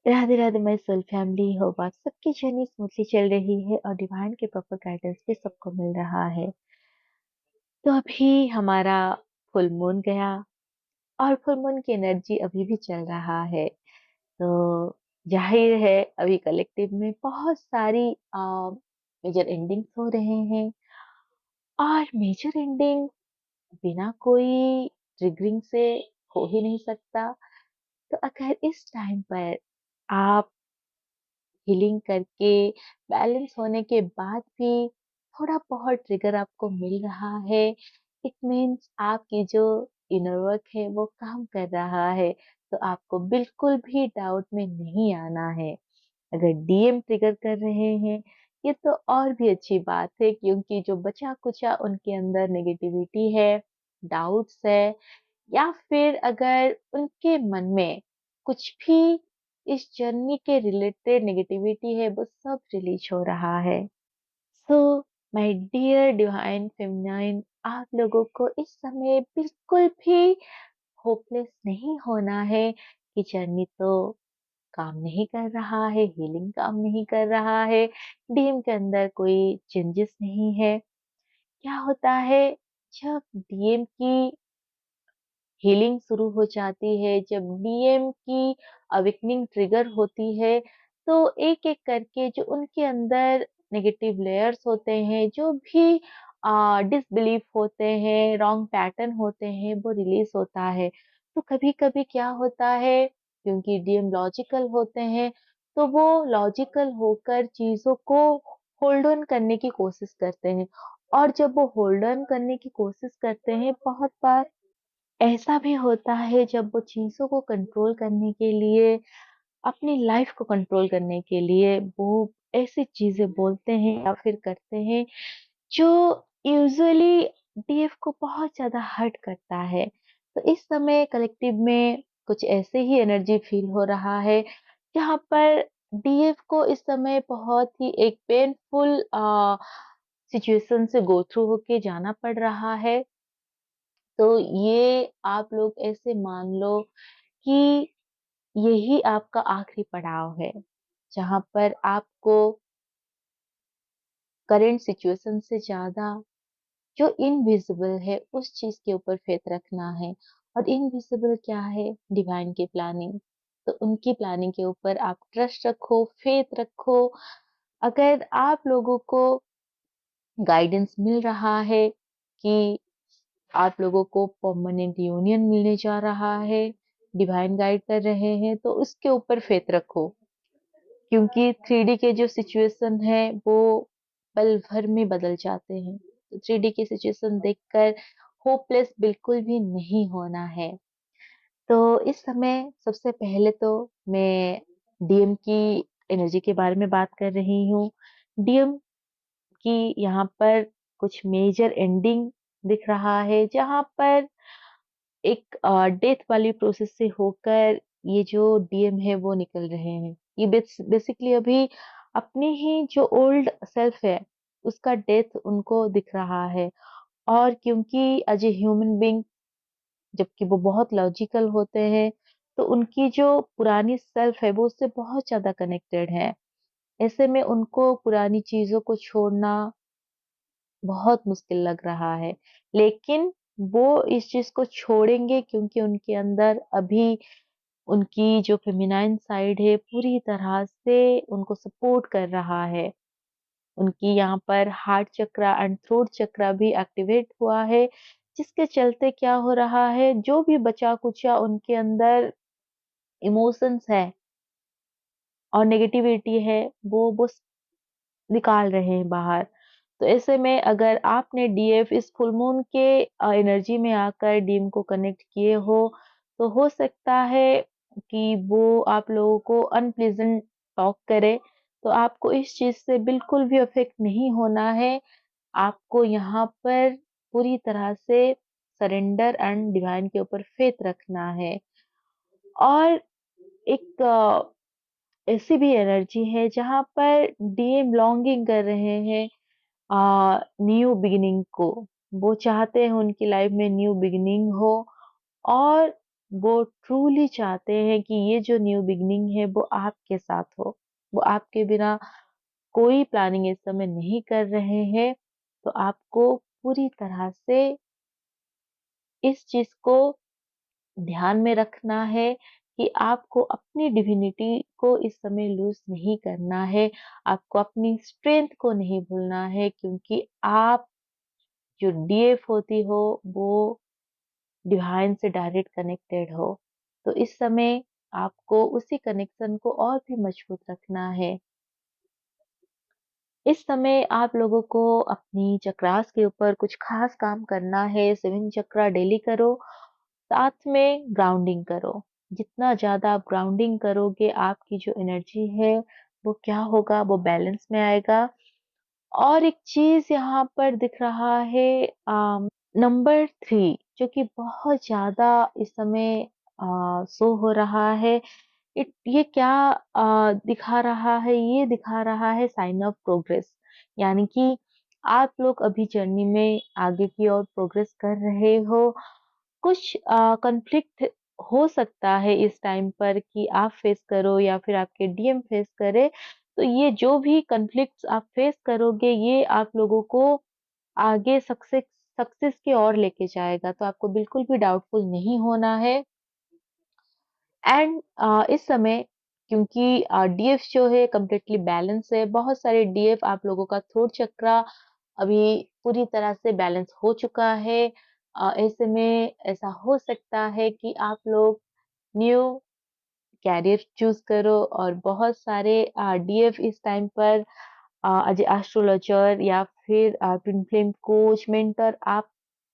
Radhe Radhe my soul family, hope आप सबकी journey smoothly चल रही है और डिवाइन के प्रॉपर गाइडेंस भी सबको मिल रहा है। तो अभी हमारा फुल मून गया और फुल मून की एनर्जी अभी भी चल रहा है। तो जाहिर है अभी कलेक्टिव में बहुत सारी मेजर एंडिंग्स हो रहे हैं और मेजर एंडिंग बिना कोई ट्रिगरिंग से हो ही नहीं सकता। तो अगर इस टाइम पर आप हीलिंग करके बैलेंस होने के बाद भी थोड़ा बहुत ट्रिगर आपको मिल रहा है, इट मीन्स आपकी जो इनर वर्क है वो काम कर रहा है। तो आपको बिल्कुल भी डाउट में नहीं आना है। अगर डीएम ट्रिगर कर रहे हैं, ये तो और भी अच्छी बात है, क्योंकि जो बचा कुचा उनके अंदर नेगेटिविटी है, डाउट्स है, या फिर अगर उनके मन में कुछ भी इस जर्नी के रिलेटेड नेगेटिविटी है, वो सब रिलीज हो रहा है। So my dear divine feminine, आप लोगों को इस समय बिल्कुल भी होपलेस नहीं होना है कि जर्नी तो काम नहीं कर रहा है, हीलिंग काम नहीं कर रहा है, डीएम के अंदर कोई चेंजेस नहीं है। क्या होता है, जब डीएम की हीलिंग शुरू हो जाती है, जब डीएम की अवेकनिंग ट्रिगर होती है, तो एक-एक करके जो उनके अंदर नेगेटिव लेयर्स होते हैं, जो भी डिसबिलीफ होते हैं, रॉन्ग पैटर्न होते हैं, वो रिलीज़ होता है। तो कभी-कभी क्या होता है, क्योंकि डीएम लॉजिकल होते हैं, तो वो लॉजिकल होकर चीज़ों को होल्ड ऑन करने की कोशिश करते हैं, और जब वो होल्ड ऑन करने की कोशिश करते हैं, बहुत बार ऐसा भी होता है जब वो चीज़ों को कंट्रोल करने के लिए, अपनी लाइफ को कंट्रोल करने के लिए वो ऐसी चीज़ें बोलते हैं या फिर करते हैं जो यूजुअली डीएफ को बहुत ज़्यादा हर्ट करता है। तो इस समय कलेक्टिव में कुछ ऐसे ही एनर्जी फील हो रहा है, जहाँ पर डीएफ को इस समय बहुत ही एक पेनफुल सिचुएशन से गो थ्रू होके जाना पड़ रहा है। तो ये आप लोग ऐसे मान लो कि यही आपका आखिरी पड़ाव है, जहाँ पर आपको करंट सिचुएशन से ज़्यादा जो इनविजिबल है उस चीज़ के ऊपर फेथ रखना है। और इनविजिबल क्या है? डिवाइन की प्लानिंग। तो उनकी प्लानिंग के ऊपर आप ट्रस्ट रखो, फेथ रखो। अगर आप लोगों को गाइडेंस मिल रहा है कि आप लोगों को परमानेंट यूनियन मिलने जा रहा है, डिवाइन गाइड कर रहे हैं, तो उसके ऊपर फेथ रखो। क्योंकि 3D के जो सिचुएशन है वो पल भर में बदल जाते हैं। तो 3D की सिचुएशन देखकर होपलेस बिल्कुल भी नहीं होना है। तो इस समय सबसे पहले तो मैं डीएम की एनर्जी के बारे में बात कर रही हूँ। डीएम की यहाँ पर कुछ मेजर एंडिंग दिख रहा है, जहाँ पर एक डेथ वाली प्रोसेस से होकर ये जो डीएम है वो निकल रहे हैं। ये बेसिकली अभी अपनी ही जो ओल्ड सेल्फ है, उसका डेथ उनको दिख रहा है। और क्योंकि एज ए ह्यूमन बीइंग, जबकि वो बहुत लॉजिकल होते हैं, तो उनकी जो पुरानी सेल्फ है वो उससे बहुत ज़्यादा कनेक्टेड है। ऐसे में उनको पुरानी चीज़ों को छोड़ना बहुत मुश्किल लग रहा है। लेकिन वो इस चीज़ को छोड़ेंगे, क्योंकि उनके अंदर अभी उनकी जो फेमिनाइन साइड है पूरी तरह से उनको सपोर्ट कर रहा है। उनकी यहाँ पर हार्ट चक्रा एंड थ्रोट चक्रा भी एक्टिवेट हुआ है, जिसके चलते क्या हो रहा है, जो भी बचा-कुचा उनके अंदर इमोशंस है और नेगेटिविटी है, वो निकाल रहे हैं बाहर। तो ऐसे में अगर आपने डीएफ इस फुल मून के एनर्जी में आकर डीएम को कनेक्ट किए तो हो सकता है कि वो आप लोगों को अनप्लीजेंट टॉक करे। तो आपको इस चीज़ से बिल्कुल भी अफ़ेक्ट नहीं होना है। आपको यहाँ पर पूरी तरह से सरेंडर एंड डिवाइन के ऊपर फेथ रखना है। और एक ऐसी भी एनर्जी है जहाँ पर डीएम लॉन्गिंग कर रहे हैं न्यू बिगिनिंग को। वो चाहते हैं उनकी लाइफ में न्यू बिगिनिंग हो, और वो ट्रूली चाहते हैं कि ये जो न्यू बिगिनिंग है वो आपके साथ हो। वो आपके बिना कोई प्लानिंग इस समय नहीं कर रहे हैं। तो आपको पूरी तरह से इस चीज़ को ध्यान में रखना है कि आपको अपनी डिविनिटी को इस समय लूज़ नहीं करना है। आपको अपनी स्ट्रेंथ को नहीं भूलना है, क्योंकि आप जो डीएफ होती हो वो डिवाइन से डायरेक्ट कनेक्टेड हो। तो इस समय आपको उसी कनेक्शन को और भी मजबूत रखना है। इस समय आप लोगों को अपनी चक्रास के ऊपर कुछ खास काम करना है। 7 चक्रा डेली करो, साथ में ग्राउंडिंग करो। जितना ज़्यादा आप ग्राउंडिंग करोगे, आपकी जो एनर्जी है, वो क्या होगा, वो बैलेंस में आएगा। और एक चीज़ यहाँ पर दिख रहा है, नंबर 3 जो कि बहुत ज़्यादा इस समय शो हो रहा है। ये क्या दिखा रहा है? ये दिखा रहा है साइन ऑफ प्रोग्रेस। यानी कि आप लोग अभी जर्नी में आगे की ओर प्रोग्रेस कर रहे हो। कुछ कॉन्फ्लिक्ट हो सकता है इस टाइम पर कि आप फेस करो या फिर आपके डीएम फेस करे। तो ये जो भी कॉन्फ्लिक्ट्स आप फेस करोगे, ये आप लोगों को आगे सक्सेस की ओर लेके जाएगा। तो आपको बिल्कुल भी डाउटफुल नहीं होना है। एंड इस समय क्योंकि डीएफ जो है कंप्लीटली बैलेंस है, बहुत सारे डीएफ आप लोगों का थ्रोट चक्रा अभी पूरी तरह से बैलेंस हो चुका है। ऐसे में ऐसा हो सकता है कि आप लोग न्यू कैरियर चूज करो, और बहुत सारे डीएफ इस टाइम पर एज एस्ट्रोलॉजर या फिर ट्विन फ्लेम कोच मेंटर आप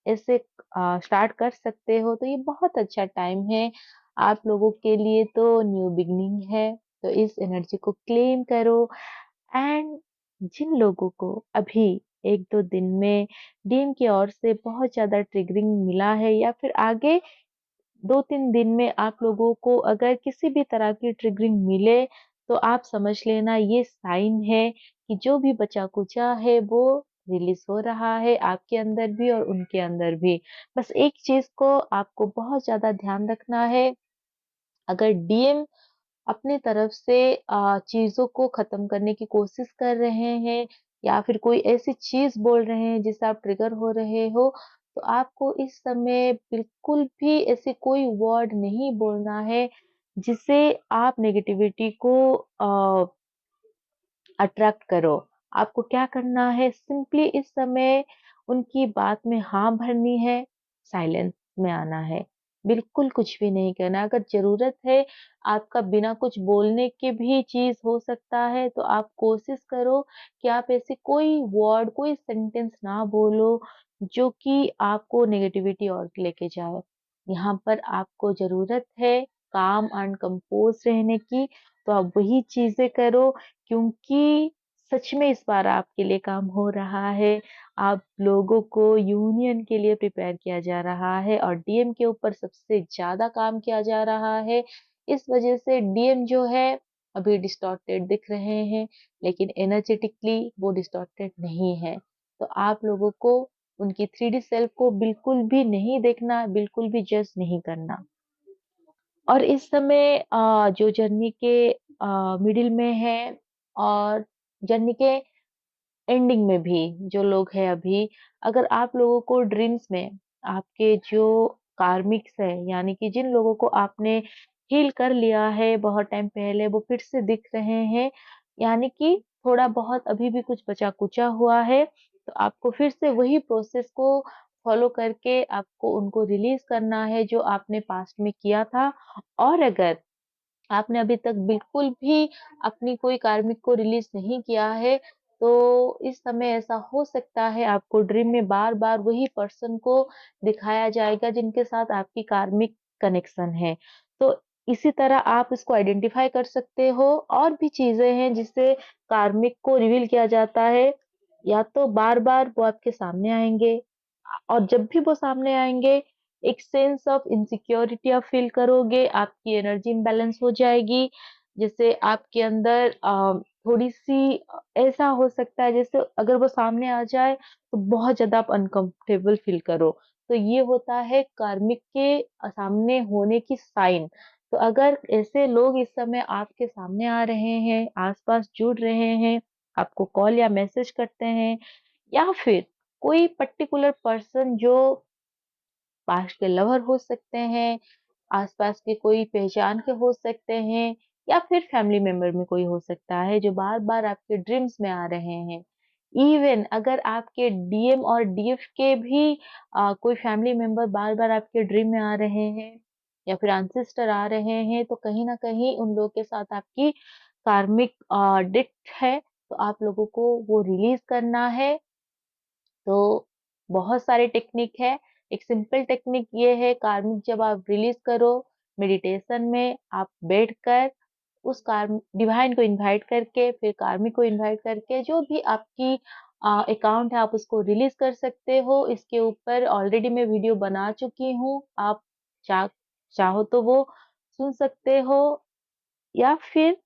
ऐसे स्टार्ट कर सकते हो। तो ये बहुत अच्छा टाइम है आप लोगों के लिए। तो न्यू बिगनिंग है, तो इस एनर्जी को क्लेम करो। एंड जिन लोगों को अभी 1-2 दिन में डीएम की ओर से बहुत ज्यादा ट्रिगरिंग मिला है, या फिर आगे 2-3 दिन में आप लोगों को अगर किसी भी तरह की ट्रिगरिंग मिले, तो आप समझ लेना ये साइन है कि जो भी बचा-कुचा है वो रिलीज़ हो रहा है, आपके अंदर भी और उनके अंदर भी। बस एक चीज़ को आपको बहुत ज़्यादा ध्यान रखना है, अगर डीएम अपनी तरफ से चीज़ों को ख़त्म करने की कोशिश कर रहे हैं, या फिर कोई ऐसी चीज़ बोल रहे हैं जिससे आप ट्रिगर हो रहे हो, तो आपको इस समय बिल्कुल भी ऐसे कोई वर्ड नहीं बोलना है, जिससे आप नेगेटिविटी को अट्रैक्ट करो। आपको क्या करना है, सिंपली इस समय उनकी बात में हाँ भरनी है, साइलेंस में आना है। बिल्कुल कुछ भी नहीं करना। अगर ज़रूरत है आपका बिना कुछ बोलने के भी चीज़ हो सकता है, तो आप कोशिश करो कि आप ऐसे कोई वर्ड, कोई सेंटेंस ना बोलो जो कि आपको नेगेटिविटी और लेके जाए। यहाँ पर आपको ज़रूरत है काम एंड कंपोज़ रहने की, तो आप वही चीज़ें करो, क्योंकि सच में इस बार आपके लिए काम हो रहा है। आप लोगों को यूनियन के लिए प्रिपेयर किया जा रहा है, और डीएम के ऊपर सबसे ज़्यादा काम किया जा रहा है। इस वजह से डीएम जो है अभी डिस्टॉर्टेड दिख रहे हैं, लेकिन एनर्जेटिकली वो डिस्टॉर्टेड नहीं है। तो आप लोगों को उनकी 3D सेल्फ को बिल्कुल भी नहीं देखना, बिल्कुल भी जज नहीं करना। और इस समय जो जर्नी के मिडिल में है, और जर्नी के एंडिंग में भी जो लोग हैं अभी, अगर आप लोगों को ड्रीम्स में आपके जो कार्मिक्स है, यानी कि जिन लोगों को आपने हील कर लिया है बहुत टाइम पहले, वो फिर से दिख रहे हैं, यानी कि थोड़ा बहुत अभी भी कुछ बचा कुचा हुआ है, तो आपको फिर से वही प्रोसेस को फॉलो करके आपको उनको रिलीज करना है जो आपने पास्ट में किया था। और अगर आपने अभी तक बिल्कुल भी अपनी कोई कार्मिक को रिलीज़ नहीं किया है, तो इस समय ऐसा हो सकता है आपको ड्रीम में बार-बार वही पर्सन को दिखाया जाएगा जिनके साथ आपकी कार्मिक कनेक्शन है। तो इसी तरह आप इसको आइडेंटिफ़ाई कर सकते हो। और भी चीज़ें हैं जिससे कार्मिक को रिवील किया जाता है, या तो बार-बार वो आपके सामने आएँगे, और जब भी वो सामने आएँगे, एक सेंस ऑफ इनसिक्योरिटी आप फ़ील करोगे, आपकी एनर्जी इम्बैलेंस हो जाएगी। जैसे आपके अंदर थोड़ी-सी ऐसा हो सकता है जैसे अगर वो सामने आ जाए, तो बहुत ज़्यादा आप अनकम्फ़र्टेबल फ़ील करो। तो ये होता है कार्मिक के सामने होने की साइन। तो अगर ऐसे लोग इस समय आपके सामने आ रहे हैं, आस-पास जुड़ रहे हैं, आपको कॉल या मैसेज करते हैं, या फिर कोई पर्टिकुलर पर्सन जो पास्ट के लवर हो सकते हैं, आस-पास के कोई पहचान के हो सकते हैं, या फिर फैमिली मेंबर में कोई हो सकता है जो बार-बार आपके ड्रीम्स में आ रहे हैं। इवन अगर आपके डीएम और डीएफ के भी कोई फैमिली मेंबर बार-बार आपके ड्रीम में आ रहे हैं, या फिर एंसेस्टर आ रहे हैं, तो कहीं न कहीं उन लोगों के साथ आपकी कार्मिक डिक्ट है, तो आप लोगों को वो रिलीज़ करना है। तो बहुत सारे टेक्निक है। एक सिंपल टेक्निक ये है, कार्मिक जब आप रिलीज़ करो, मेडिटेशन में आप बैठकर उस डिवाइन को इनवाइट करके, फिर कार्मिक को इनवाइट करके, जो भी आपकी अकाउंट है आप उसको रिलीज़ कर सकते हो। इसके ऊपर ऑलरेडी मैं वीडियो बना चुकी हूँ। आप चा चाहो तो वो सुन सकते हो, या फिर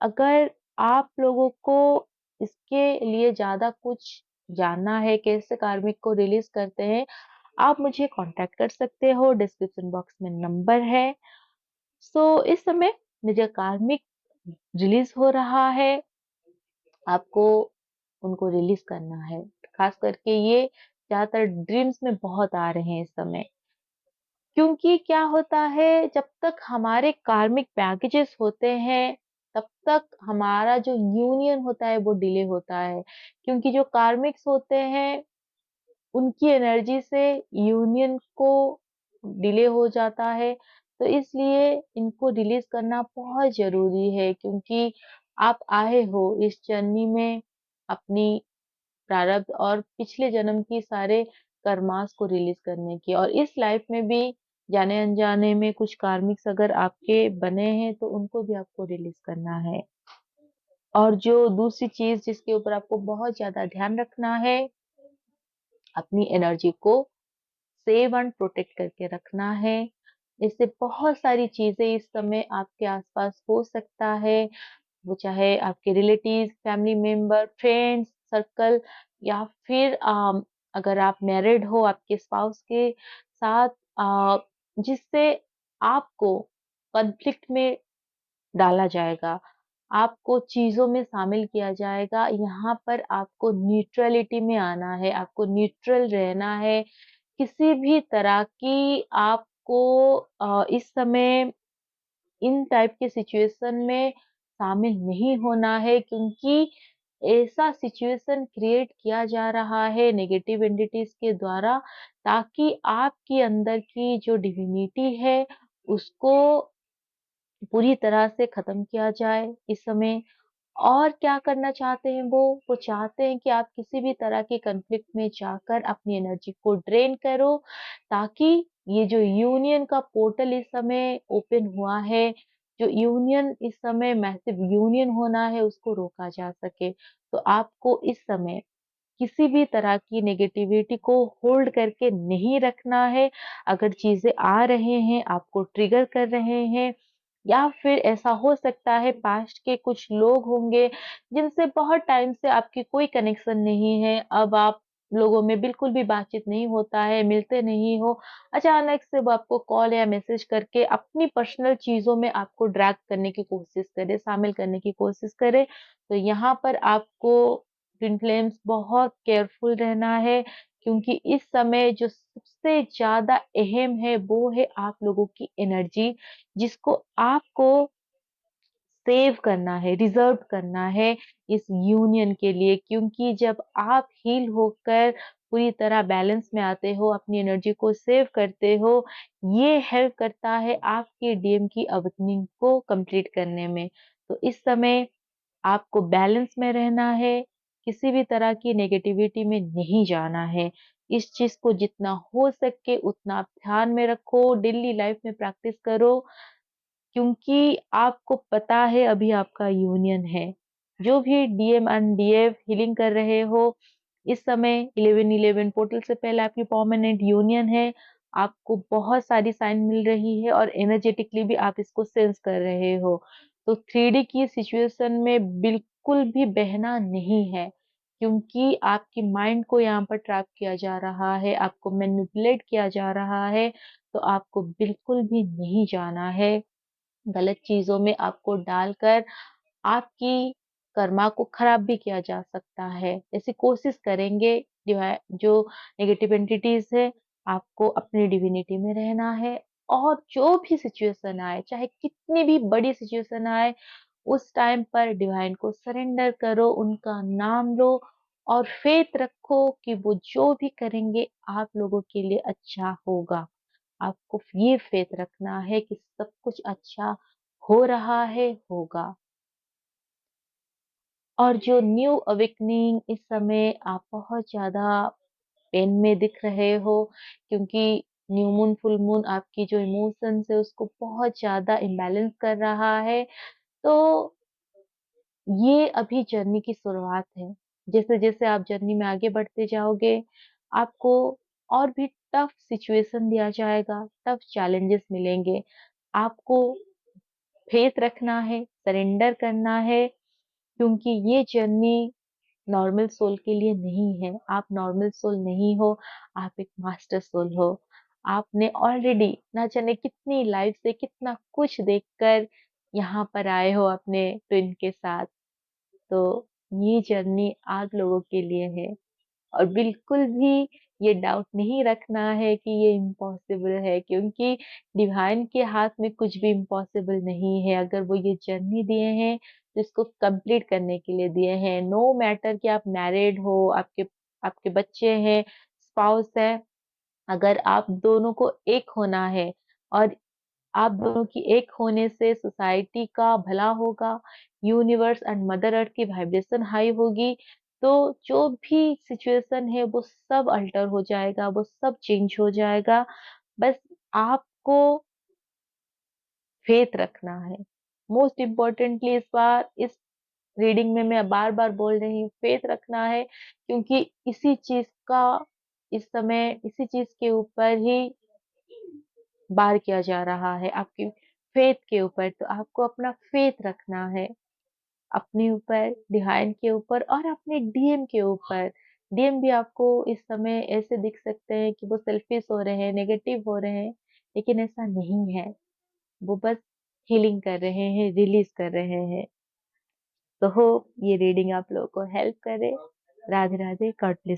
अगर आप लोगों को इसके लिए ज़्यादा कुछ जानना है, कैसे कार्मिक को रिलीज़ करते हैं, आप मुझे कॉन्टैक्ट कर सकते हो, डिस्क्रिप्शन बॉक्स में नंबर है। सो इस समय मेरा कार्मिक रिलीज़ हो रहा है, आपको उनको रिलीज़ करना है। ख़ास करके ये ज़्यादातर ड्रीम्स में बहुत आ रहे हैं इस समय। क्योंकि क्या होता है, जब तक हमारे कार्मिक बैगेजेस होते हैं, तब तक हमारा जो यूनियन होता है वो डिले होता है। क्योंकि जो कार्मिक्स होते हैं, उनकी एनर्जी से यूनियन को डिले हो जाता है। तो इसलिए इनको रिलीज़ करना बहुत ज़रूरी है, क्योंकि आप आए हो इस जर्नी में अपनी प्रारब्ध और पिछले जन्म की सारे कर्मास को रिलीज़ करने की, और इस लाइफ में भी जाने-अनजाने में कुछ कार्मिक्स अगर आपके बने हैं, तो उनको भी आपको रिलीज़ करना है। और जो दूसरी चीज़ जिसके ऊपर आपको बहुत ज़्यादा ध्यान रखना है, अपनी एनर्जी को सेव एंड प्रोटेक्ट करके रखना है। इससे बहुत सारी चीज़ें इस समय आपके आस-पास हो सकता है, वो चाहे आपके relatives, family member, friends, circle, या फिर अगर आप मैरिड हो, आपके स्पाउस के साथ जिससे आपको कॉन्फ्लिक्ट में डाला जाएगा, आपको चीज़ों में शामिल किया जाएगा। यहाँ पर आपको न्यूट्रैलिटी में आना है, आपको न्यूट्रल रहना है। किसी भी तरह की आपको इस समय इन टाइप के सिचुएशन में शामिल नहीं होना है, क्योंकि ऐसा सिचुएशन क्रिएट किया जा रहा है नेगेटिव एंटिटीज के द्वारा, ताकि आपके अंदर की जो डिविनिटी है उसको पूरी तरह से खत्म किया जाए इस समय। और क्या करना चाहते हैं वो चाहते हैं कि आप किसी भी तरह के कॉन्फ्लिक्ट में जाकर अपनी एनर्जी को ड्रेन करो, ताकि ये जो यूनियन का पोर्टल इस समय ओपन हुआ है, जो यूनियन इस समय मैसिव यूनियन होना है, उसको रोका जा सके। तो आपको इस समय किसी भी तरह की नेगेटिविटी को होल्ड करके नहीं रखना है। अगर चीज़ें आ रहे हैं, आपको ट्रिगर कर रहे हैं, या फिर ऐसा हो सकता है पास्ट के कुछ लोग होंगे जिनसे बहुत टाइम से आपकी कोई कनेक्शन नहीं है, अब आप लोगों में बिल्कुल भी बातचीत नहीं होता है, मिलते नहीं हो, अचानक से वो आपको कॉल या मैसेज करके अपनी पर्सनल चीज़ों में आपको ड्रैग करने की कोशिश करे, शामिल करने की कोशिश करे। तो यहाँ पर आपको ट्विन फ्लेम्स बहुत केयरफुल रहना है, क्योंकि इस समय जो सबसे ज़्यादा अहम है वो है आप लोगों की एनर्जी, जिसको आपको सेव करना है, रिज़र्व करना है इस यूनियन के लिए। क्योंकि जब आप हील होकर पूरी तरह बैलेंस में आते हो, अपनी एनर्जी को सेव करते हो, ये हेल्प करता है आपके डीएम की अवेकनिंग को कंप्लीट करने में। तो इस समय आपको बैलेंस में रहना है, किसी भी तरह की नेगेटिविटी में नहीं जाना है। इस चीज़ को जितना हो सके उतना आप ध्यान में रखो, डेली लाइफ में प्रैक्टिस करो, क्योंकि आपको पता है अभी आपका यूनियन है। जो भी डीएम एंड डीएफ हीलिंग कर रहे हो, इस समय 11-11 पोर्टल से पहले आपकी परमानेंट यूनियन है। आपको बहुत सारी साइन मिल रही है और एनर्जेटिकली भी आप इसको सेंस कर रहे हो। तो 3D की सिचुएशन में बिल्कुल भी बहना नहीं है, क्योंकि आपकी माइंड को यहाँ पर ट्रैप किया जा रहा है, आपको मैनिपुलेट किया जा रहा है, तो आपको बिल्कुल भी नहीं जाना है। गलत चीज़ों में आपको डालकर आपकी कर्मा को खराब भी किया जा सकता है। ऐसी कोशिश करेंगे जो नेगेटिव एंटिटीज़ है, आपको अपनी डिविनिटी में रहना है और जो भी सिचुएशन आए, चाहे कितनी भी बड़ी सिचुएशन आए, उस टाइम पर डिवाइन को सरेंडर करो, उनका नाम लो और फेथ रखो कि वो जो भी करेंगे आप लोगों के लिए अच्छा होगा। आपको ये फेथ रखना है कि सब कुछ अच्छा हो रहा है, होगा। और जो न्यू अवेकनिंग इस समय आप बहुत ज़्यादा पेन में दिख रहे हो क्योंकि न्यू मून, फुल मून आपकी जो इमोशंस है उसको बहुत ज़्यादा इम्बैलेंस कर रहा है। तो ये अभी जर्नी की शुरुआत है। जैसे-जैसे आप जर्नी में आगे बढ़ते जाओगे, आपको और भी टफ सिचुएशन दिया जाएगा, टफ चैलेंजेस मिलेंगे। आपको फेथ रखना है, सरेंडर करना है क्योंकि ये जर्नी नॉर्मल सोल के लिए नहीं है। आप नॉर्मल सोल नहीं हो, आप एक मास्टर सोल हो। आपने ऑलरेडी ना जाने कितनी लाइफ से कितना कुछ देखकर यहाँ पर आए हो अपने ट्विन के साथ। तो ये जर्नी आप लोगों के लिए है और बिल्कुल भी ये डाउट नहीं रखना है कि ये इम्पॉसिबल है क्योंकि डिवाइन के हाथ में कुछ भी इम्पॉसिबल नहीं है। अगर वो ये जर्नी दिए हैं, तो इसको कंप्लीट करने के लिए दिए हैं। नो मैटर कि आप मैरिड हो, आपके आपके बच्चे हैं, स्पाउस है, अगर आप दोनों को एक होना है और आप दोनों की एक होने से सोसाइटी का भला होगा, यूनिवर्स एंड मदर अर्थ की वाइब्रेशन हाई होगी, तो जो भी सिचुएशन है वो सब अल्टर हो जाएगा, वो सब चेंज हो जाएगा। बस आपको फेथ रखना है। मोस्ट इम्पोर्टेंटली इस रीडिंग में मैं बार-बार बोल रही हूँ, फेथ रखना है क्योंकि इस समय इसी चीज़ के ऊपर ही वार किया जा रहा है, आपकी फेथ के ऊपर। तो आपको अपना फेथ रखना है, अपने ऊपर, डिवाइन के ऊपर और अपने डीएम के ऊपर। डीएम भी आपको इस समय ऐसे दिख सकते हैं कि वो सेल्फिश हो रहे हैं, नेगेटिव हो रहे हैं, लेकिन ऐसा नहीं है। वो बस हीलिंग कर रहे हैं, रिलीज़ कर रहे हैं। तो होप ये रीडिंग आप लोगों को हेल्प करे। Radhe Radhe, God bless.